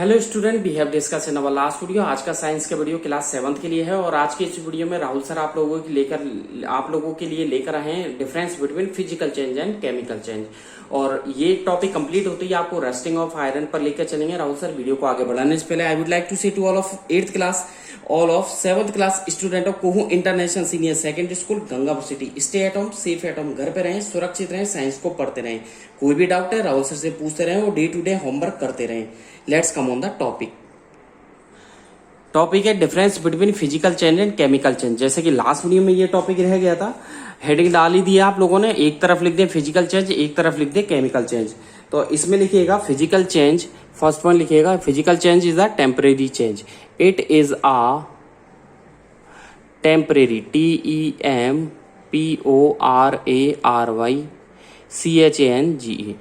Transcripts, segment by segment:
Hello student, we have discuss in our last video. आज का science का video class 7th के लिए है और आज के इस वीडियो में राहुल सर आप लोगों के लिए लेकर आए हैं difference between physical change and chemical change. और ये टॉपिक कंप्लीट होते ही आपको रस्टिंग ऑफ आयरन पर लेकर चलेंगे। राहुल सर, वीडियो को आगे बढ़ाने से पहले I would like to say to all of 8th class, all of 7th class student of कोहू international senior secondary school Gangapur city, stay at home, safe at home, घर पे रहें, सुरक्षित रहें, साइंस को पढ़ते रहें। कोई भी डाउट है राहुल सर से पूछते रहें और डे टू डे होमवर्क करते रहें। Let's come on the topic है difference between physical change and chemical change. जैसे कि लास्ट वीडियो में ये टॉपिक रह गया था, हेडिंग डाल ही दिया आप लोगों ने, एक तरफ लिख दे फिजिकल चेंज, एक तरफ लिख दे केमिकल चेंज। तो इसमें लिखिएगा फिजिकल चेंज, फर्स्ट पॉइंट लिखिएगा physical change is a temporary change. It is a temporary, TEMPORARYCHANGE,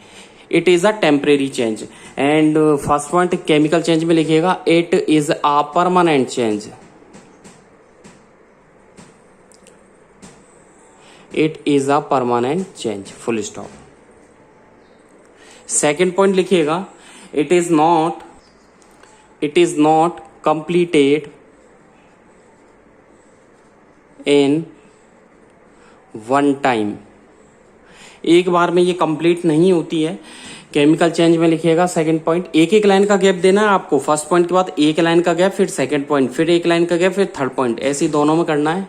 it is a temporary change. And first point chemical change में लिखिएगा it is a permanent change. It is a permanent change, full stop. Second point लिखिएगा it is not completed in one time. एक बार में ये complete नहीं होती है। केमिकल चेंज में लिखिएगा सेकंड पॉइंट, एक एक लाइन का गैप देना है आपको। फर्स्ट पॉइंट के बाद एक लाइन का गैप, फिर सेकंड पॉइंट, फिर एक लाइन का गैप, फिर थर्ड पॉइंट, ऐसे दोनों में करना है।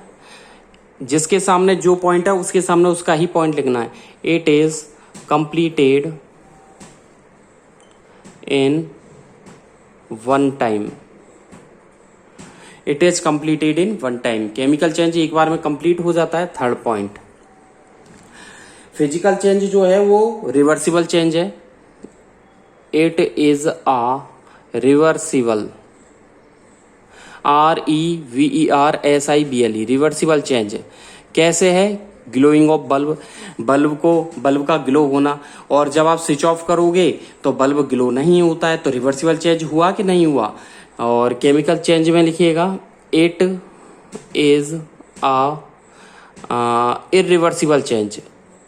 जिसके सामने जो पॉइंट है उसके सामने उसका ही पॉइंट लिखना है। It is completed in one time. It is completed in one time. Chemical change एक बार में कंप्लीट हो जाता है। थर्ड पॉइंट, फिजिकल चेंज जो है वो रिवर्सिबल चेंज है। It is a reversible, REVERSIBLE, reversible change. कैसे है? ग्लोइंग ऑफ बल्ब का ग्लो होना, और जब आप स्विच ऑफ करोगे तो बल्ब ग्लो नहीं होता है, तो रिवर्सिबल चेंज हुआ कि नहीं हुआ। और केमिकल चेंज में लिखिएगा it is a irreversible change,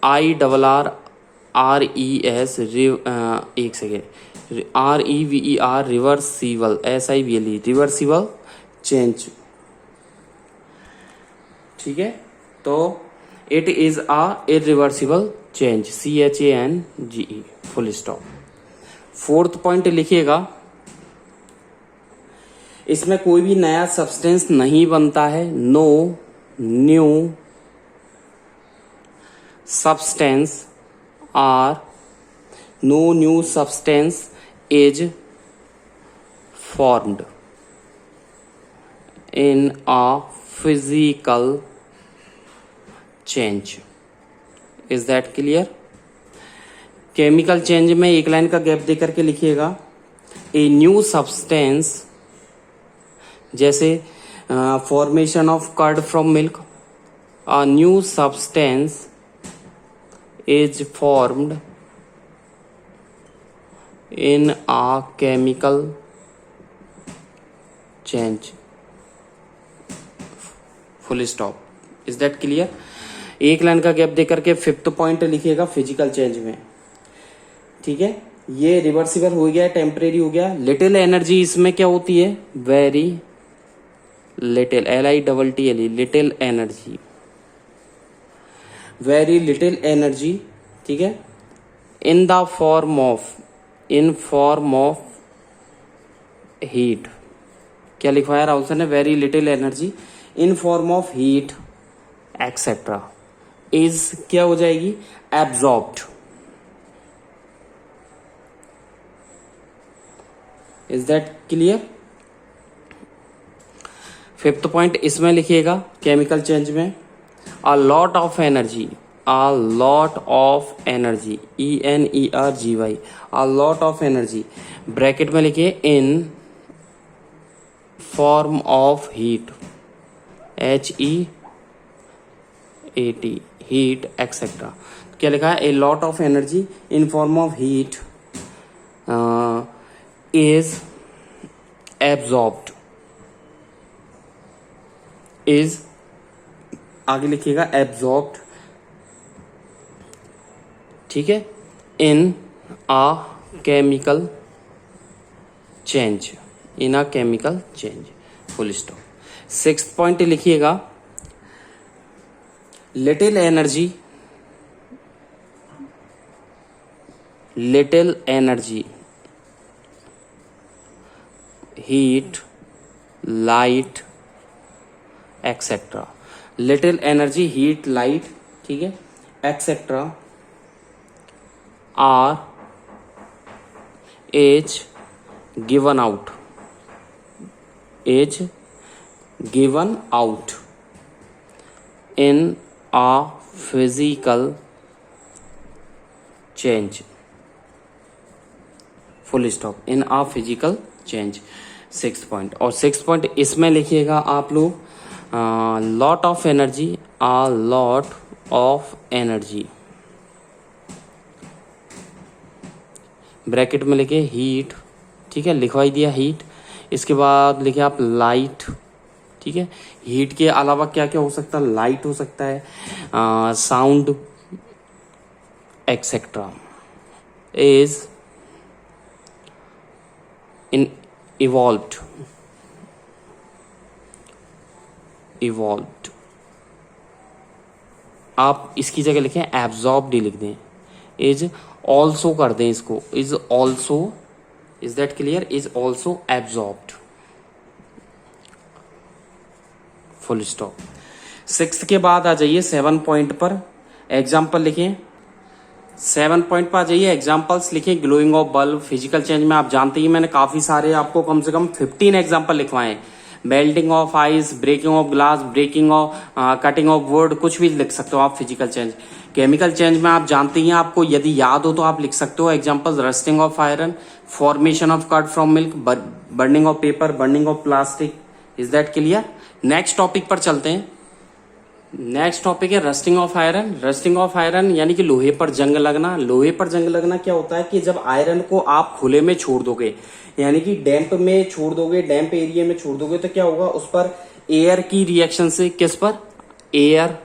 IRRES, एक second, REVER, reversible, SIBLE, reversible change. ठीक है, तो it is a irreversible change, CHANGE, full stop. Fourth point लिखिएगा इसमें कोई भी नया सब्सटेंस नहीं बनता है। No new substance is formed in a physical change. Is that clear? Chemical change में एक लाइन का गैप देकर के लिखिएगा ए न्यू सब्सटेंस, जैसे formation of curd from milk. A new substance is formed in a chemical change, full stop. Is that clear? एक line का gap देकर के फिफ्थ पॉइंट लिखिएगा फिजिकल चेंज में। ठीक है, ये रिवर्सिबल हो गया, टेम्परेरी हो गया। लिटिल एनर्जी इसमें क्या होती है? Very little, LITTLE, little energy, very little energy. ठीक है, इन फॉर्म ऑफ हीट। क्या लिखवाया राहुल सर ने? Very little energy in form of heat etcetera is क्या हो जाएगी? Absorbed. Is that clear? Fifth point इसमें लिखिएगा केमिकल चेंज में a lot of energy, ENERGY, a lot of energy, bracket में लिखिए in form of heat, HEAT, heat etc. क्या लिखा है? a lot of energy in form of heat is absorbed, is आगे लिखिएगा एब्जॉर्ब्ड। ठीक है, in a chemical change, in a chemical change, full stop. 6th point लिखिएगा, little energy heat light etcetera. Little energy heat light, ठीक है, etcetera are as given out in a physical change, full stop, in a physical change। 6th point. और 6th point इसमें लिखिएगा आप लोग, lot of energy, a lot of energy, bracket में लिखे heat, ठीक है, लिखवाई दिया हीट। इसके बाद लिखे आप लाइट, ठीक है, हीट के अलावा क्या क्या हो सकता है, लाइट हो सकता है, sound etcetera, is in evolved, आप इसकी जगह लिखें एब्जॉर्ब्ड ही लिख दें, इज ऑल्सो कर दें इसको, is also, is that clear, is also absorbed, full stop. 6th के बाद आ जाइए 7 पॉइंट पर, एग्जाम्पल लिखें। 7 पॉइंट पर आ जाइए, एग्जाम्पल्स लिखें। Glowing of bulb, physical change में आप जानते ही मैंने काफी सारे आपको कम से कम 15 एग्जाम्पल लिखवाए। Melting of ice, breaking of glass, breaking of cutting of wood, कुछ भी लिख सकते हो आप फिजिकल चेंज। केमिकल चेंज में आप जानते ही हैं, आपको यदि याद हो तो आप लिख सकते हो example, rusting of iron, formation of curd from milk, burning of paper, burning of plastic. Is that clear? Next topic पर चलते हैं। नेक्स्ट टॉपिक है rusting of iron. Rusting of iron यानी कि लोहे पर जंग लगना। लोहे पर जंग लगना क्या होता है कि जब आयरन को आप खुले में छोड़ दोगे, यानी कि डैम्प में छोड़ दोगे, डैम्प एरिया में छोड़ दोगे, तो क्या होगा, उस पर एयर की रिएक्शन से, किस पर, एयर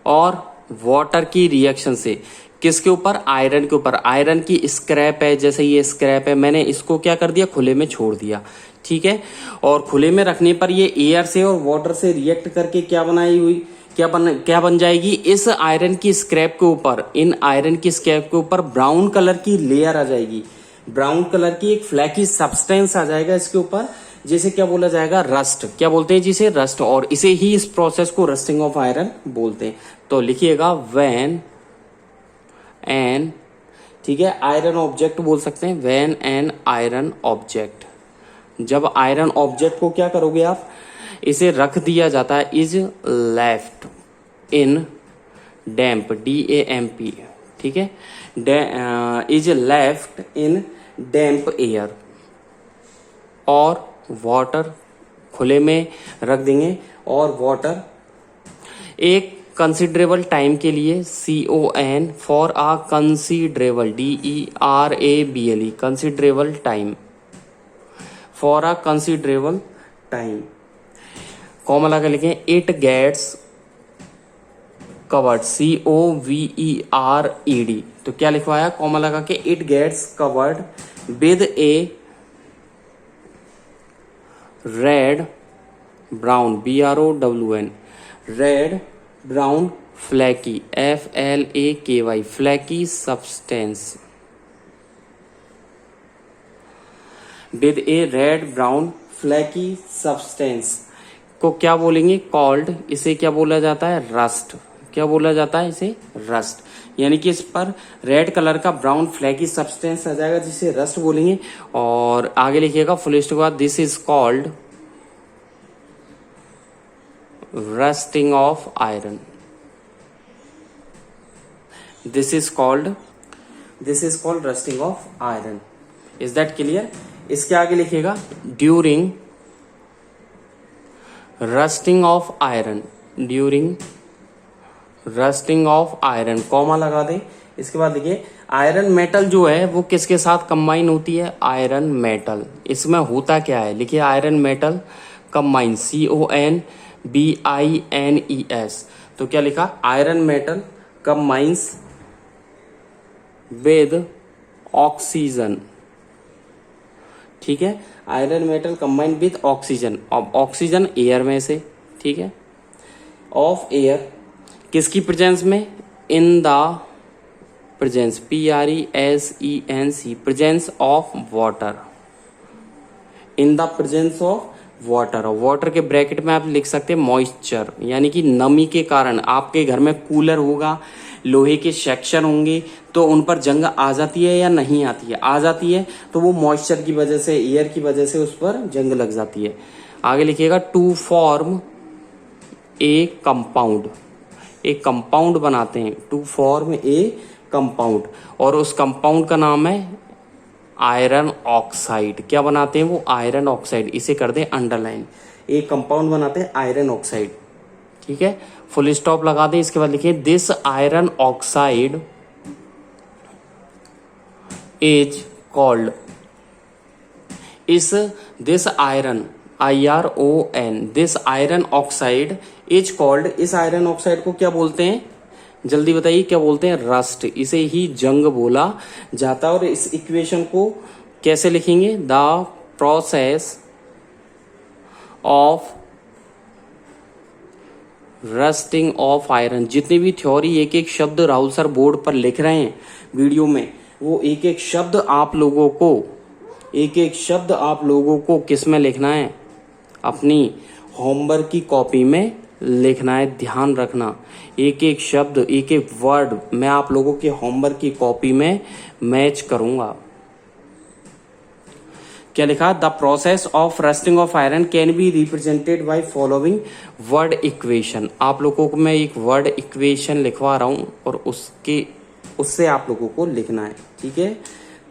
और वाटर की रिएक्शन से, किसके ऊपर, आयरन के ऊपर। आयरन की स्क्रैप है, जैसे ये स्क्रैप है, मैंने इसको क्या कर दिया, खुले में छोड़ दिया, ठीक है। और खुले में रखने पर ये एयर से और वाटर से रिएक्ट करके क्या बनाई हुई, क्या बन जाएगी, इस आयरन की स्क्रैप के ऊपर, इन आयरन की स्क्रैप के ऊपर ब्राउन कलर की लेयर आ जाएगी, ब्राउन कलर की एक फ्लैकी सब्सटेंस आ जाएगा इसके ऊपर, जिसे क्या बोला जाएगा, रस्ट। क्या बोलते हैं जिसे, रस्ट। और इसे ही, इस प्रोसेस को रस्टिंग ऑफ आयरन बोलते हैं। तो लिखिएगा व्हेन एन, ठीक है, आयरन ऑब्जेक्ट बोल सकते हैं, व्हेन एन आयरन ऑब्जेक्ट, जब आयरन ऑब्जेक्ट को क्या करोगे आप, इसे रख दिया जाता है, is left in damp, DAMP, ठीक है, is left in damp air और वाटर, खुले में रख देंगे और वाटर एक कंसिडरेबल टाइम के लिए, CON for a considerable, DERABLE, considerable time, for a considerable time, comma लगा लिखें, इट गेट्स कवर्ड, COVERED। तो क्या लिखवाया, कॉमा लगा के, it gets covered with a red brown, BROWN, red brown flaky, FLAKY, flaky substance, with a red brown flaky substance को क्या बोलेंगे, कॉल्ड, इसे क्या बोला जाता है, रस्ट। क्या बोला जाता है इसे, रस्ट। यानी कि इस पर रेड कलर का ब्राउन फ्लैकी सब्सटेंस आ जाएगा, जिसे रस्ट बोलेंगे। और आगे लिखिएगा फुल स्टॉप के बाद, this is called rusting of iron, this is called rusting of iron. Is that clear? इसके आगे लिखिएगा, during rusting of iron, during rusting of iron, comma लगा दें। इसके बाद देखिए, आयरन मेटल जो है वो किसके साथ कंबाइन होती है, आयरन मेटल। इसमें होता क्या है, लिखिए, आयरन मेटल कंबाइन, CONBINES। तो क्या लिखा, iron metal combines with oxygen, ठीक है। Iron metal combined with oxygen, oxygen air में से, ठीक है, ऑफ एयर, किसकी प्रेजेंस में, in the presence, PRESENC, presence of water, in the presence of water. और वाटर के ब्रैकेट में आप लिख सकते हैं मॉइस्चर, यानी कि नमी के कारण। आपके घर में कूलर होगा, लोहे के सेक्शन होंगे, तो उन पर जंग आ जाती है या नहीं आती है, आ जाती है, तो वो मॉइस्चर की वजह से, एयर की वजह से उस पर जंग लग जाती है। आगे लिखिएगा, टू फॉर्म ए कंपाउंड, एक कंपाउंड बनाते हैं, टू फॉर्म ए कंपाउंड, और उस कंपाउंड का नाम है आयरन ऑक्साइड। क्या बनाते हैं वो, आयरन ऑक्साइड, इसे कर दें अंडरलाइन। एक कंपाउंड बनाते हैं आयरन ऑक्साइड, ठीक है, फुल स्टॉप लगा दें। इसके बाद लिखिए, this iron oxide is called, इस this iron, IRON, this iron oxide is called, इस आयरन ऑक्साइड को क्या बोलते हैं, जल्दी बताइए क्या बोलते हैं, रस्ट, इसे ही जंग बोला जाता है। और इस इक्वेशन को कैसे लिखेंगे, the process of rusting of iron. जितनी भी थ्योरी, एक एक शब्द राहुल सर बोर्ड पर लिख रहे हैं वीडियो में, वो एक एक शब्द आप लोगों को, एक एक शब्द आप लोगों को किस में लिखना है, अपनी होमवर्क की कॉपी में लिखना है। ध्यान रखना, एक एक शब्द, एक एक वर्ड मैं आप लोगों के होमवर्क की कॉपी में मैच करूंगा। क्या लिखा, the process of rusting of iron can be represented by following word equation. आप लोगों को मैं एक वर्ड इक्वेशन लिखवा रहा हूं और उससे आप लोगों को लिखना है, ठीक है।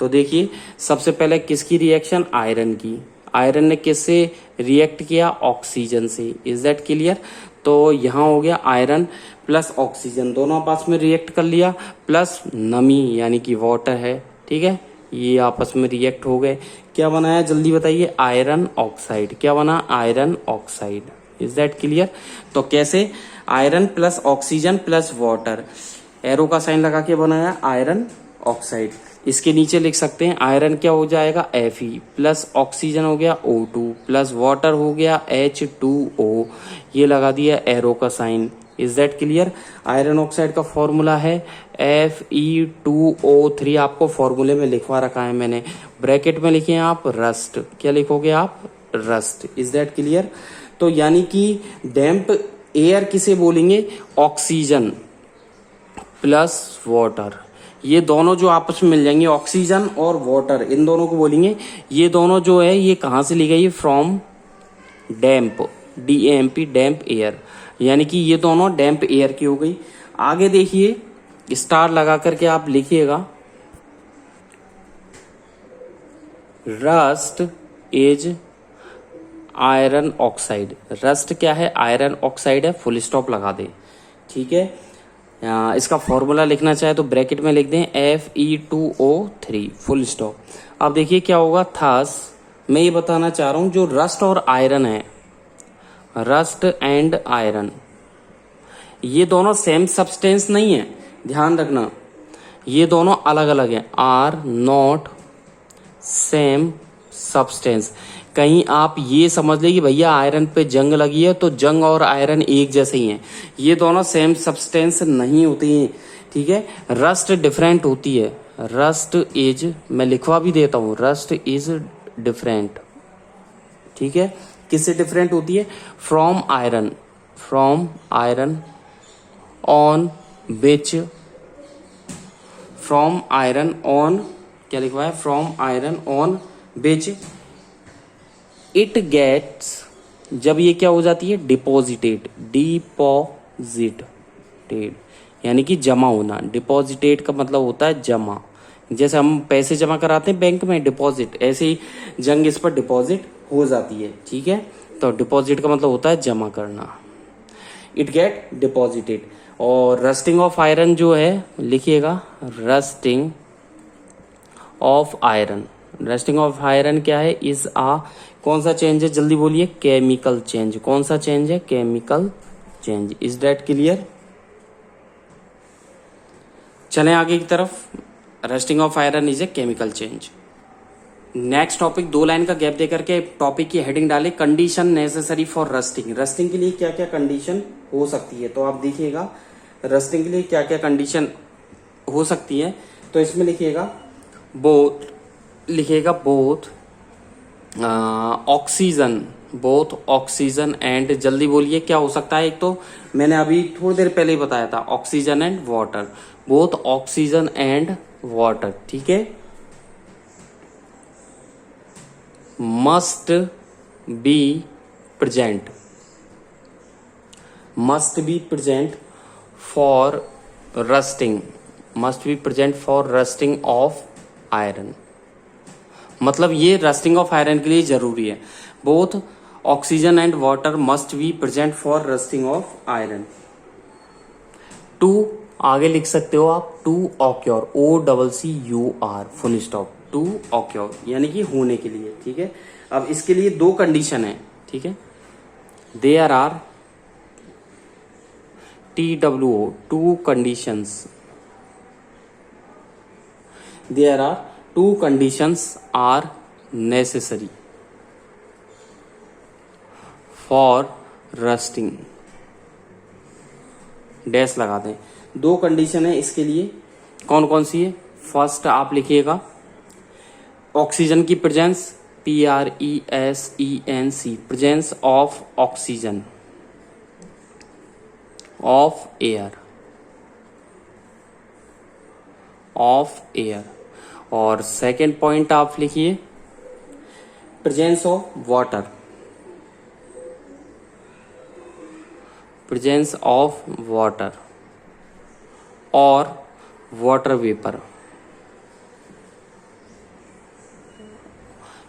तो देखिए, सबसे पहले किसकी रिएक्शन, आयरन की। आयरन ने किससे रिएक्ट किया, ऑक्सीजन से। Is that clear. तो यहां हो गया आयरन प्लस ऑक्सीजन, दोनों आपस में रिएक्ट कर लिया, प्लस नमी यानी कि वाटर है, ठीक है, ये आपस में रिएक्ट हो गए। क्या बनाया, जल्दी बताइए, आयरन ऑक्साइड। क्या बना, iron oxide. Is that clear. तो कैसे, iron plus oxygen plus water, arrow का साइन लगा के बनाया आयरन ऑक्साइड। इसके नीचे लिख सकते हैं, आयरन क्या हो जाएगा, Fe, प्लस ऑक्सीजन हो गया O2, प्लस वाटर हो गया H2O, ये लगा दिया एरो का sign. Is that clear. Iron oxide का फॉर्मूला है Fe2O3, आपको फॉर्मूले में लिखवा रखा है मैंने, ब्रैकेट में लिखिए आप रस्ट। क्या लिखोगे आप, रस्ट। Is that clear. तो यानी कि डैम्प एयर किसे बोलेंगे, ऑक्सीजन प्लस वाटर, ये दोनों जो आपस में मिल जाएंगे, ऑक्सीजन और वाटर, इन दोनों को बोलेंगे। ये दोनों जो है ये कहां से ली गई, from damp, DAMP, damp air, यानी कि ये दोनों डैम्प एयर की हो गई। आगे देखिए, स्टार लगा करके आप लिखिएगा, rust is iron oxide. Rust क्या है, आयरन ऑक्साइड है, फुल स्टॉप लगा दे, ठीक है। इसका फॉर्मूला लिखना चाहे तो ब्रैकेट में लिख दें Fe2O3, फुल स्टॉप। अब देखिए क्या होगा, थस मैं ये बताना चाह रहा हूं, जो रस्ट और आयरन है, रस्ट एंड आयरन, ये दोनों सेम सब्सटेंस नहीं है, ध्यान रखना, ये दोनों अलग अलग हैं, आर नॉट सेम सब्सटेंस। कहीं आप ये समझ ले कि भैया आयरन पे जंग लगी है तो जंग और आयरन एक जैसे ही हैं, ये दोनों सेम सब्सटेंस नहीं होती हैं, ठीक है। रस्ट डिफरेंट होती है, रस्ट इज, मैं लिखवा भी देता हूं, रस्ट इज डिफरेंट, ठीक है। किससे डिफरेंट होती है, from iron, from iron on which, from iron on, क्या लिखवा है, from iron on which it gets, जब ये क्या हो जाती है, डिपॉजिटेड, डिपॉजिटेड यानी कि जमा होना। डिपॉजिटेड का मतलब होता है जमा, जैसे हम पैसे जमा कराते हैं बैंक में, डिपॉजिट, ऐसे ही जंग इस पर डिपॉजिट हो जाती है, ठीक है। तो डिपॉजिट का मतलब होता है जमा करना, इट गेट डिपॉजिटेड। और रस्टिंग ऑफ आयरन जो है, लिखिएगा rusting of iron, rusting of iron क्या है, इज आ, कौन सा चेंज है, जल्दी बोलिए, केमिकल चेंज। कौन सा चेंज है, chemical change. Is that clear. चलें आगे की तरफ, rusting of iron is a chemical change. Next topic 2 line का गैप देकर के टॉपिक की हेडिंग डाले, condition necessary for rusting. Rusting के लिए क्या क्या कंडीशन हो सकती है, तो आप देखिएगा रस्टिंग के लिए क्या क्या कंडीशन हो सकती है। तो इसमें लिखिएगा बोथ ऑक्सीजन एंड, जल्दी बोलिए क्या हो सकता है। एक तो मैंने अभी थोड़ी देर पहले ही बताया था, oxygen and water, both oxygen and water, ठीक है। Must be present for rusting of iron, मतलब ये रस्टिंग ऑफ आयरन के लिए जरूरी है। Both oxygen and water must be present for rusting of iron. To आगे लिख सकते हो आप, to occur, OCCUR full stop, to occur यानी कि होने के लिए, ठीक है। अब इसके लिए 2 कंडीशन है, ठीक है। There are TWO, 2 conditions, there are 2 conditions are necessary for rusting, dash लगा दें। 2 कंडीशन है इसके लिए, कौन कौन सी है। फर्स्ट आप लिखिएगा ऑक्सीजन की presence, PRESENC, presence of oxygen of air, और सेकेंड पॉइंट आप लिखिए प्रेजेंस ऑफ वाटर, और वाटर वेपर।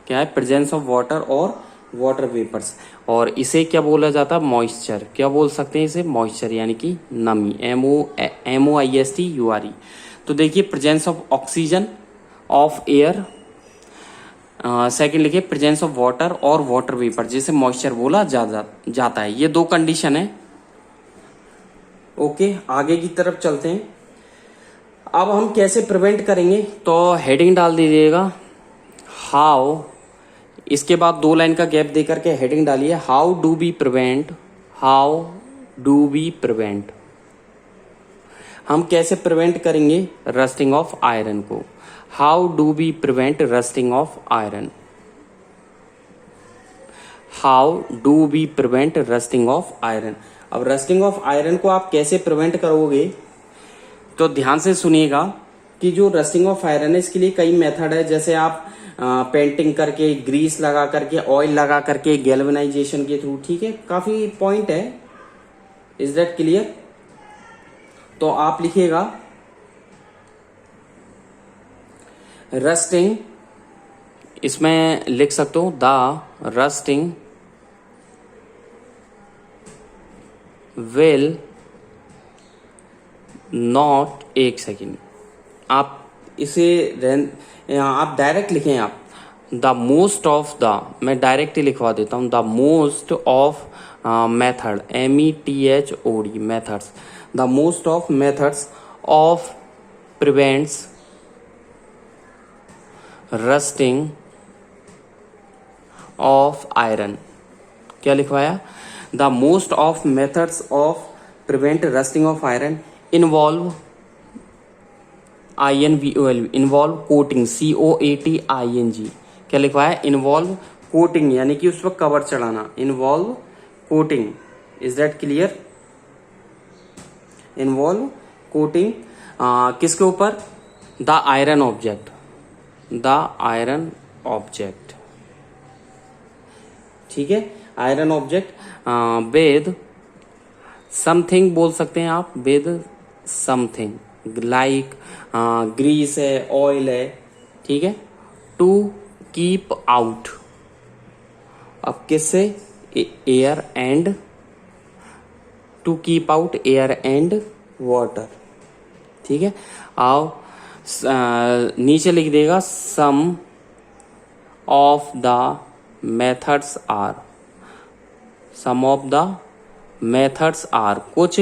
क्या है, प्रेजेंस ऑफ वाटर और वाटर वेपर्स। और इसे क्या बोला जाता है, मॉइस्चर, क्या बोल सकते हैं इसे, मॉइस्चर यानी कि नमी, MOISTURE। तो देखिए presence of oxygen of air, second लिखिए प्रेजेंस ऑफ वाटर और वाटर वेपर, जिसे मॉइस्चर बोला जाता है। ये 2 कंडीशन है। ओके, आगे की तरफ चलते हैं। अब हम कैसे प्रिवेंट करेंगे, तो हेडिंग डाल दीजिएगा हाउ, इसके बाद 2 लाइन का गैप देकर के हेडिंग डालिए हाउ डू बी प्रिवेंट, हम कैसे प्रिवेंट करेंगे रस्टिंग ऑफ आयरन को। How do be prevent rusting of iron, अब रस्टिंग ऑफ आयरन को आप कैसे प्रिवेंट करोगे, तो ध्यान से सुनिएगा कि जो रस्टिंग ऑफ आयरन है इसके लिए कई मेथड है। जैसे आप पेंटिंग करके, ग्रीस लगा करके, ऑयल लगा करके, गैल्वेनाइजेशन के थ्रू, ठीक है। काफी पॉइंट है, इज दैट क्लियर। तो आप लिखिएगा रस्टिंग, इसमें लिख सकते हो द रस्टिंग विल नॉट, एक सेकेंड, आप इसे आप डायरेक्ट लिखें, आप द मोस्ट ऑफ द, मैं डायरेक्ट ही लिखवा देता हूं, the most of method, METHOD methods, the most of methods of prevents rusting of iron. क्या लिखवाया, the most of methods of prevent rusting of iron involve INVOLV, involve coating, COATING। क्या लिखवाया, involve coating यानी कि उस पर cover चढ़ाना, involve coating, is that clear. Involve coating किसके ऊपर, द आयरन ऑब्जेक्ट, ठीक है। आयरन ऑब्जेक्ट विद समथिंग बोल सकते हैं आप, विद समथिंग लाइक ग्रीस है, ऑयल है, ठीक है। टू कीप आउट, अब किससे, air and, to keep out air and water, ठीक है। आओ नीचे लिख देगा some of the methods are, कुछ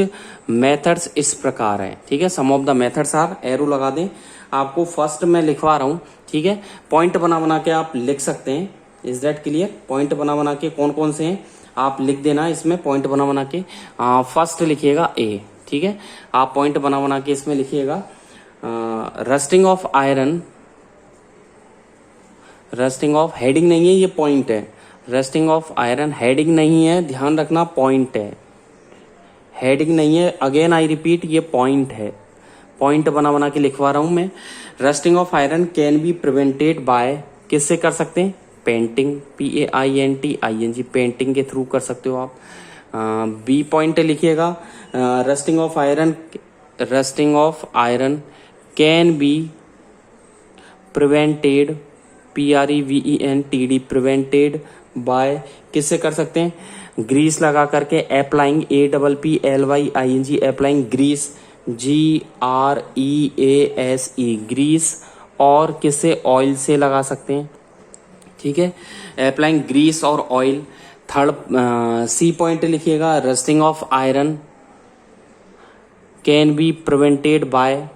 मेथड्स इस प्रकार हैं, ठीक है। Some of the methods are, arrow लगा दें। आपको फर्स्ट में लिखवा रहा हूं, ठीक है, पॉइंट बना बना के आप लिख सकते हैं। Is that clear? पॉइंट बना बना के कौन कौन से हैं आप लिख देना इसमें, पॉइंट बना बना के। फर्स्ट लिखिएगा ए, ठीक है, आप पॉइंट बना बना के इसमें लिखिएगा rusting of iron, rusting of, heading नहीं है ये पॉइंट है, रस्टिंग ऑफ आयरन हेडिंग नहीं है, ध्यान रखना पॉइंट है, हेडिंग नहीं है, अगेन आई रिपीट ये पॉइंट है, पॉइंट बना बना के लिखवा रहा हूं मैं। Rusting of iron can be prevented by, किससे कर सकते हैं? पेंटिंग, PAINTING, पेंटिंग के थ्रू कर सकते हो आप। बी पॉइंट लिखिएगा rusting of iron, rusting of iron can be prevented, PREVENTED, prevented by, किससे कर सकते हैं? ग्रीस लगा करके, applying, APPLYING, applying grease, GREASE, grease, और किससे? ऑयल से लगा सकते हैं, ठीक है, अप्लाइंग ग्रीस और ऑयल। थर्ड सी पॉइंट लिखिएगा rusting of iron can be prevented bye,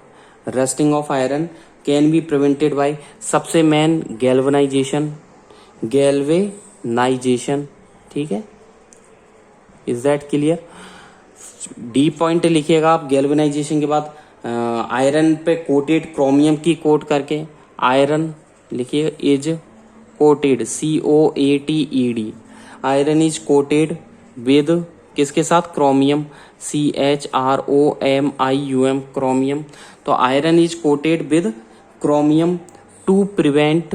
rusting of iron can be prevented bye, सबसे मेन गैल्वेनाइजेशन, गैल्वेनाइजेशन, ठीक है। Is that clear? D point लिखिएगा आप गैल्वेनाइजेशन के बाद आयरन पे कोटेड, क्रोमियम की कोट करके, आयरन लिखिए is coated, COATED, iron is coated with, किसके साथ? Chromium, CHROMIUM, chromium. तो iron is coated with chromium to prevent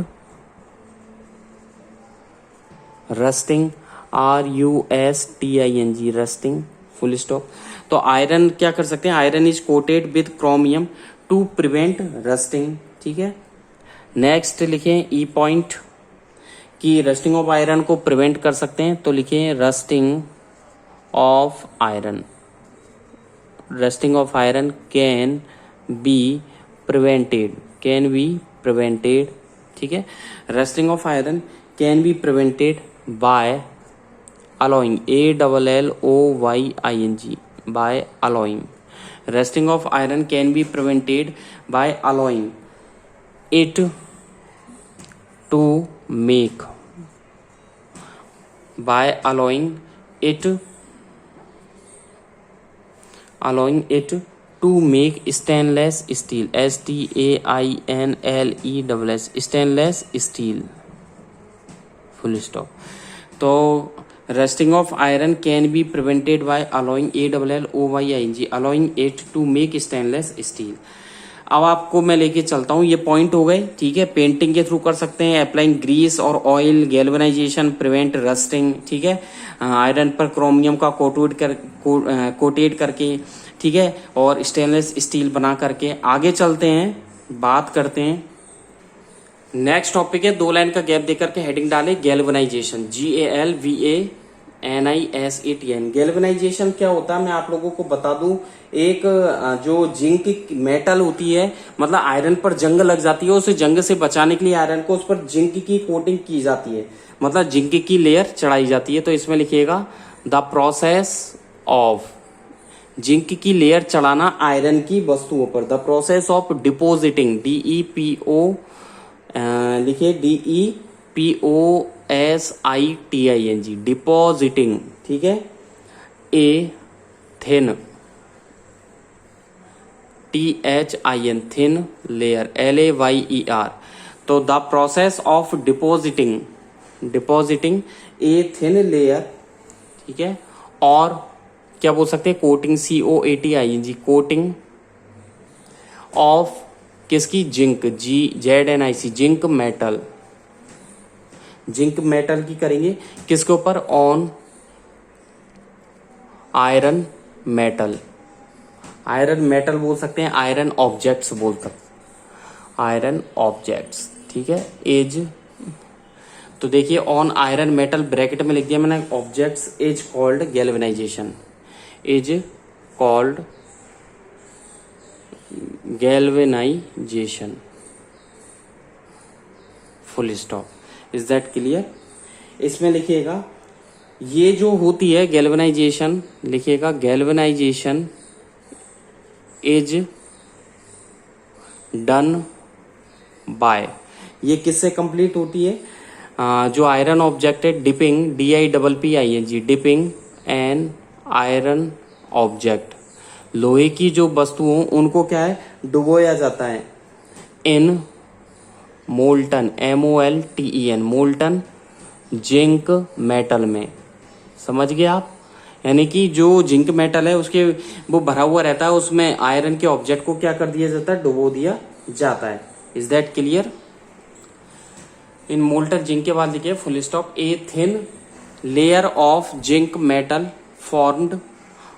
rusting, RUSTING, rusting, full stop. तो आयरन क्या कर सकते हैं? Iron is coated with chromium to prevent rusting, ठीक है। नेक्स्ट लिखें ई पॉइंट कि रस्टिंग ऑफ आयरन को प्रिवेंट कर सकते हैं, तो लिखें rusting of iron, rusting of iron can be prevented, can be prevented, ठीक है। Rusting of iron can be prevented by allowing, ALLOYING, by allowing, rusting of iron can be prevented by allowing it to make, by allowing it to make stainless steel, STAINLESS, stainless steel, full stop। तो rusting of iron can be prevented by allowing, ALLOYING, allowing it to make stainless steel। अब आपको मैं लेके चलता हूँ, ये point हो गए, ठीक है। पेंटिंग के थ्रू कर सकते हैं, अप्लाइंग ग्रीस और ऑयल, गैल्वेनाइजेशन, प्रिवेंट रस्टिंग, ठीक है। आयरन पर क्रोमियम का कोटेड करके, ठीक है, और स्टेनलेस स्टील बना करके। आगे चलते हैं, बात करते हैं। नेक्स्ट टॉपिक है, 2 लाइन का गैप देकर के हेडिंग डाले, गैल्वेनाइजेशन, GALVANISATN। गैल्वेनाइजेशन क्या होता है मैं आप लोगों को बता दूं। एक जो जिंक मेटल होती है, मतलब आयरन पर जंग लग जाती है, उसे जंग से बचाने के लिए आयरन को उस पर जिंक की कोटिंग की जाती है, मतलब जिंक की लेयर चढ़ाई जाती है। तो इसमें लिखिएगा द प्रोसेस ऑफ, जिंक की लेयर चढ़ाना आयरन की वस्तुओं पर, the process of depositing, DEPO, लिखिए DEPOSITING, डिपोजिटिंग, ठीक है, a thin, THIN, thin layer, LAYER। तो the process of depositing, a thin layer, ठीक है, और क्या बोल सकते हैं? कोटिंग, COATING, कोटिंग ऑफ किसकी? Zinc, ZNIC, zinc metal, zinc metal की करेंगे किसके ऊपर? On iron metal, iron metal बोल सकते हैं, आयरन ऑब्जेक्ट्स बोल सकते, आयरन ऑब्जेक्ट्स, ठीक है। एज, तो देखिए ऑन आयरन मेटल ब्रैकेट में लिख दिया मैंने, objects is called galvanisation, is called galvanisation, full stop. Is that clear? इसमें लिखिएगा ये जो होती है गैल्वेनाइजेशन, लिखिएगा गैल्वेनाइजेशन इज डन बाय, ये किससे कंप्लीट होती है? जो आयरन ऑब्जेक्ट है, dipping, DIPPING, dipping an iron object, लोहे की जो वस्तुओं उनको क्या है, डुबोया जाता है इन molten, MOLTEN, molten zinc metal में। समझ गए आप? यानी कि जो जिंक मेटल है उसके वो भरा हुआ रहता है, उसमें आयरन के ऑब्जेक्ट को क्या कर दिया जाता है, डुबो दिया जाता है। Is that clear? In molten zinc के बाद लिखिए full stop, a thin layer of zinc metal formed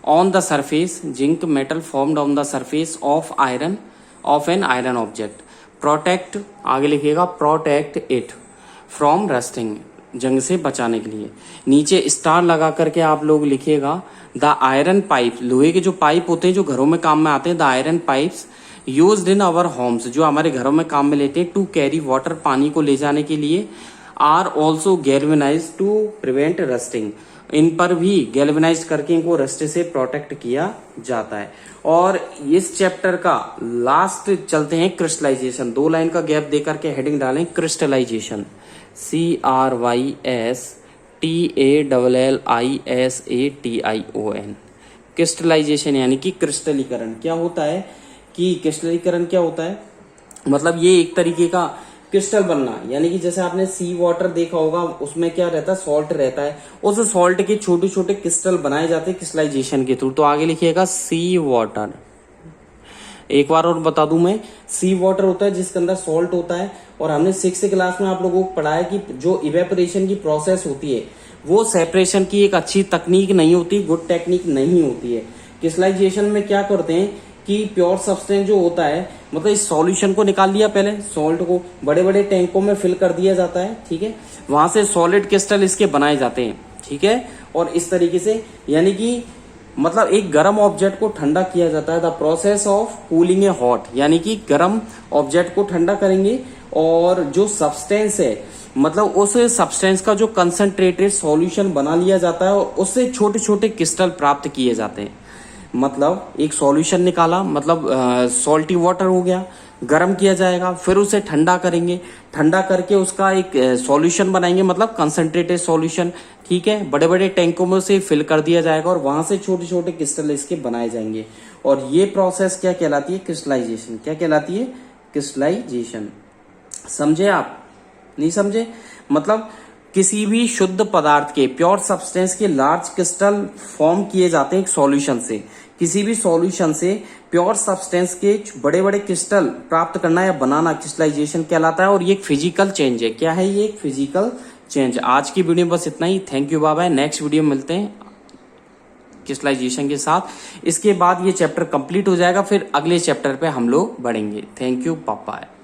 on the surface, zinc metal formed on the surface of iron, of an iron object, protect, आगे लिखिएगा protect it from rusting, जंग से बचाने के लिए। नीचे स्टार लगा करके आप लोग लिखिएगा द आयरन पाइप, लोहे के जो पाइप होते हैं जो घरों में काम में आते हैं, the iron pipes used in our homes, जो हमारे घरों में काम में लेते हैं, टू कैरी वाटर, पानी को ले जाने के लिए, are also galvanize to prevent rusting, इन पर भी गैल्वेनाइज करके इनको रस्ट से प्रोटेक्ट किया जाता है। और इस चैप्टर का लास्ट चलते हैं क्रिस्टलाइजेशन, 2 लाइन का गैप देकर के हेडिंग डालें क्रिस्टलाइजेशन, CRYSTALLISATION, क्रिस्टलाइजेशन यानी कि क्रिस्टलीकरण। क्या होता है कि क्रिस्टलीकरण क्या होता है, मतलब ये एक तरीके का क्रिस्टल बनना, यानी कि जैसे आपने सी वाटर देखा होगा, उसमें क्या रहता है, सॉल्ट रहता है, उस सॉल्ट के छोटे छोटे क्रिस्टल बनाए जाते हैं क्रिस्टलाइजेशन के थ्रू। तो आगे लिखिएगा सी वाटर। एक बार और बता दूं मैं, सी वाटर होता है जिसके अंदर सॉल्ट होता है, और हमने 6th क्लास में आप लोगों को पढ़ाया कि जो इवेपोरेशन की प्रोसेस होती है वो सेपरेशन की एक अच्छी तकनीक नहीं होती, गुड टेक्निक नहीं होती है। क्रिस्टलाइजेशन में क्या करते हैं कि प्योर सब्सटेंस जो होता है, मतलब इस सॉल्यूशन को निकाल लिया, पहले सॉल्ट को बड़े बड़े टैंकों में फिल कर दिया जाता है, ठीक है, वहां से सॉलिड क्रिस्टल इसके बनाए जाते हैं, ठीक है। और इस तरीके से यानी कि मतलब एक गर्म ऑब्जेक्ट को ठंडा किया जाता है, the process of cooling A hot, यानी कि गर्म ऑब्जेक्ट को ठंडा करेंगे और जो सब्सटेंस है, मतलब उस सब्सटेंस का जो कंसंट्रेटेड सॉल्यूशन बना लिया जाता है और उससे छोटे छोटे क्रिस्टल प्राप्त किए जाते हैं। मतलब एक सॉल्यूशन निकाला, मतलब सॉल्टी वाटर हो गया, गर्म किया जाएगा, फिर उसे ठंडा करेंगे, ठंडा करके उसका एक सॉल्यूशन बनाएंगे, मतलब कंसंट्रेटेड सॉल्यूशन, ठीक है, बड़े बड़े टैंकों में से फिल कर दिया जाएगा और वहां से छोटे छोटे क्रिस्टल इसके बनाए जाएंगे। और ये प्रोसेस क्या कहलाती है, क्रिस्टलाइजेशन। क्या कहलाती है, क्रिस्टलाइजेशन। समझे आप? नहीं समझे? मतलब किसी भी शुद्ध पदार्थ के, प्योर सब्सटेंस के लार्ज क्रिस्टल फॉर्म किए जाते हैं एक सॉल्यूशन से। किसी भी सॉल्यूशन से प्योर सब्सटेंस के बड़े बड़े क्रिस्टल प्राप्त करना या बनाना क्रिस्टलाइजेशन कहलाता है। और ये एक फिजिकल चेंज है। क्या है ये? एक फिजिकल चेंज। आज की वीडियो में बस इतना ही। Thank you, bye bye. Next video में मिलते हैं क्रिस्टलाइजेशन के साथ। इसके बाद ये चैप्टर कंप्लीट हो जाएगा, फिर अगले चैप्टर पे हम लोग बढ़ेंगे। Thank you, bye bye.